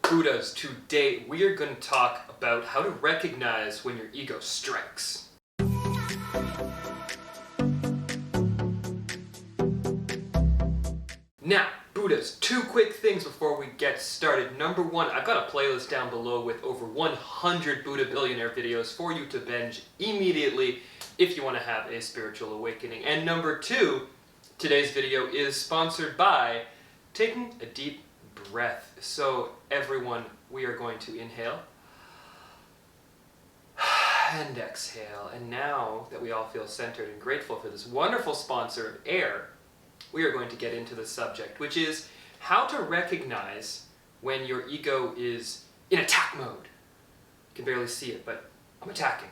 Buddhas, today we are going to talk about how to recognize when your ego strikes. Now, Buddhas, two quick things before we get started. Number one, I've got a playlist down below with over 100 Buddha Billionaire videos for you to binge immediately if you want to have a spiritual awakening. And number two, today's video is sponsored by taking a deep breath. So everyone, we are going to inhale and exhale. And now that we all feel centered and grateful for this wonderful sponsor of air, we are going to get into the subject, which is how to recognize when your ego is in attack mode. You can barely see it, but I'm attacking.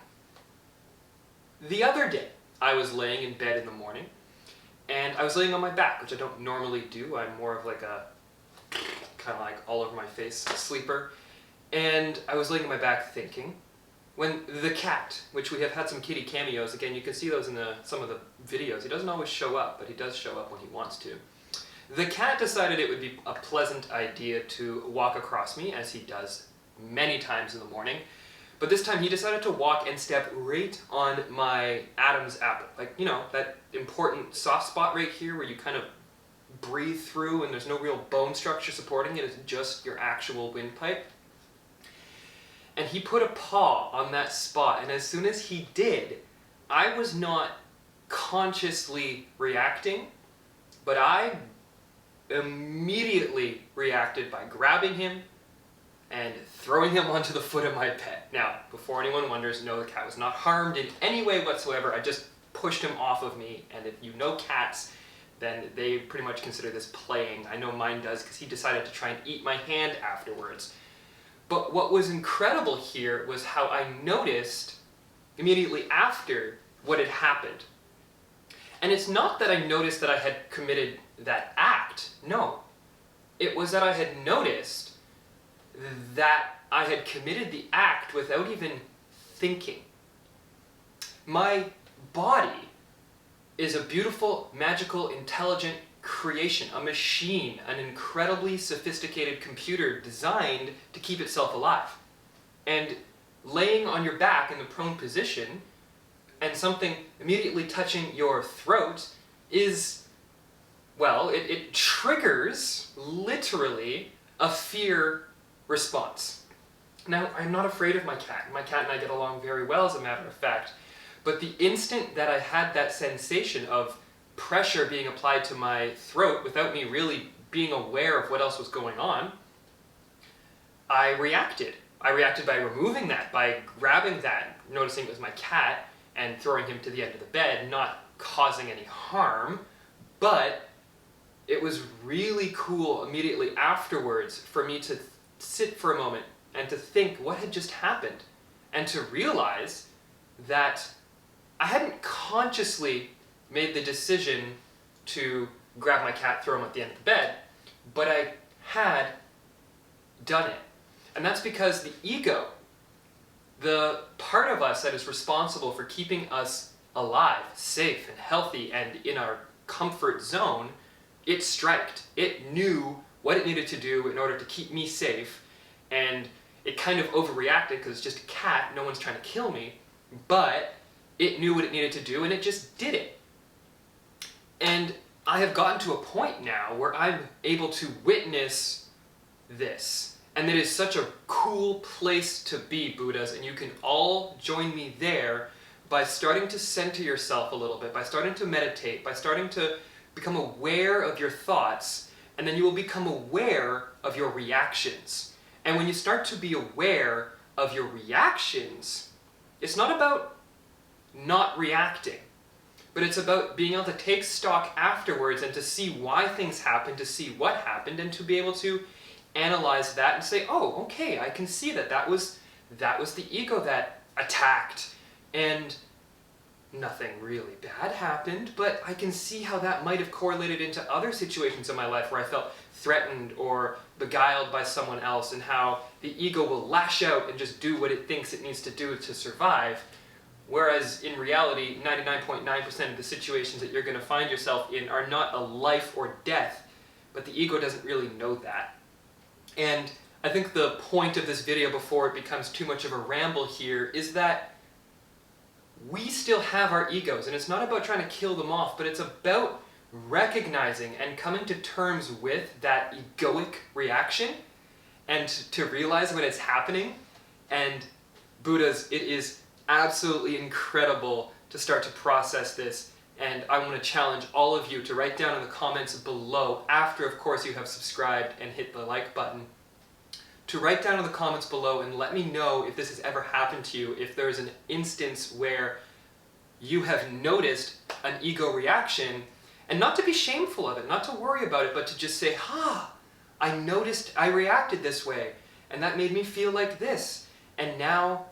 The other day, I was laying in bed in the morning, and I was laying on my back, which I don't normally do. I'm more of like a kind of like all over my face sleeper. And I was laying on my back thinking, when the cat, which we have had some kitty cameos, again you can see those in some of the videos, he doesn't always show up, but he does show up when he wants to. The cat decided it would be a pleasant idea to walk across me, as he does many times in the morning, but this time he decided to walk and step right on my Adam's apple. Like, you know, that important soft spot right here where you kind of breathe through and there's no real bone structure supporting it, it's just your actual windpipe. And he put a paw on that spot, and as soon as he did, I was not consciously reacting, but I immediately reacted by grabbing him and throwing him onto the foot of my bed. Now, before anyone wonders, no, the cat was not harmed in any way whatsoever. I just pushed him off of me, and if you know cats, then they pretty much consider this playing. I know mine does, because he decided to try and eat my hand afterwards. But what was incredible here was how I noticed immediately after what had happened. And it's not that I noticed that I had committed that act. No. It was that I had noticed that I had committed the act without even thinking. My body is a beautiful, magical, intelligent creation, a machine, an incredibly sophisticated computer designed to keep itself alive. And laying on your back in the prone position and something immediately touching your throat is, well, it triggers, literally, a fear response. Now, I'm not afraid of my cat. My cat and I get along very well, as a matter of fact. But the instant that I had that sensation of pressure being applied to my throat without me really being aware of what else was going on, I reacted. I reacted by removing that, by grabbing that, noticing it was my cat, and throwing him to the end of the bed, not causing any harm, but it was really cool immediately afterwards for me to sit for a moment and to think what had just happened, and to realize that I hadn't consciously made the decision to grab my cat, throw him at the end of the bed, but I had done it. And that's because the ego, the part of us that is responsible for keeping us alive, safe and healthy and in our comfort zone, it striked. It knew what it needed to do in order to keep me safe, and it kind of overreacted because it's just a cat, no one's trying to kill me, but it knew what it needed to do and it just did it. And I have gotten to a point now where I'm able to witness this. And it is such a cool place to be, Buddhas, and you can all join me there by starting to center yourself a little bit, by starting to meditate, by starting to become aware of your thoughts, and then you will become aware of your reactions. And when you start to be aware of your reactions, it's not about not reacting, but it's about being able to take stock afterwards and to see why things happened, to see what happened, and to be able to analyze that and say, oh, okay, I can see that was the ego that attacked, and nothing really bad happened, but I can see how that might have correlated into other situations in my life where I felt threatened or beguiled by someone else, and how the ego will lash out and just do what it thinks it needs to do to survive. Whereas in reality, 99.9% of the situations that you're going to find yourself in are not a life or death, but the ego doesn't really know that. And I think the point of this video, before it becomes too much of a ramble here, is that we still have our egos, and it's not about trying to kill them off, but it's about recognizing and coming to terms with that egoic reaction and to realize when it's happening. And Buddhas, it is absolutely incredible to start to process this, and I want to challenge all of you to write down in the comments below, after of course you have subscribed and hit the like button, to write down in the comments below and let me know if this has ever happened to you, if there's an instance where you have noticed an ego reaction, and not to be shameful of it, not to worry about it, but to just say, I noticed I reacted this way, and that made me feel like this, and now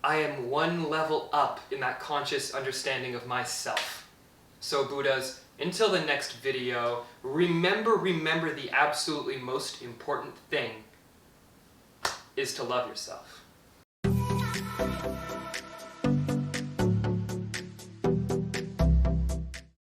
I am one level up in that conscious understanding of myself. So Buddhas, until the next video, remember the absolutely most important thing is to love yourself.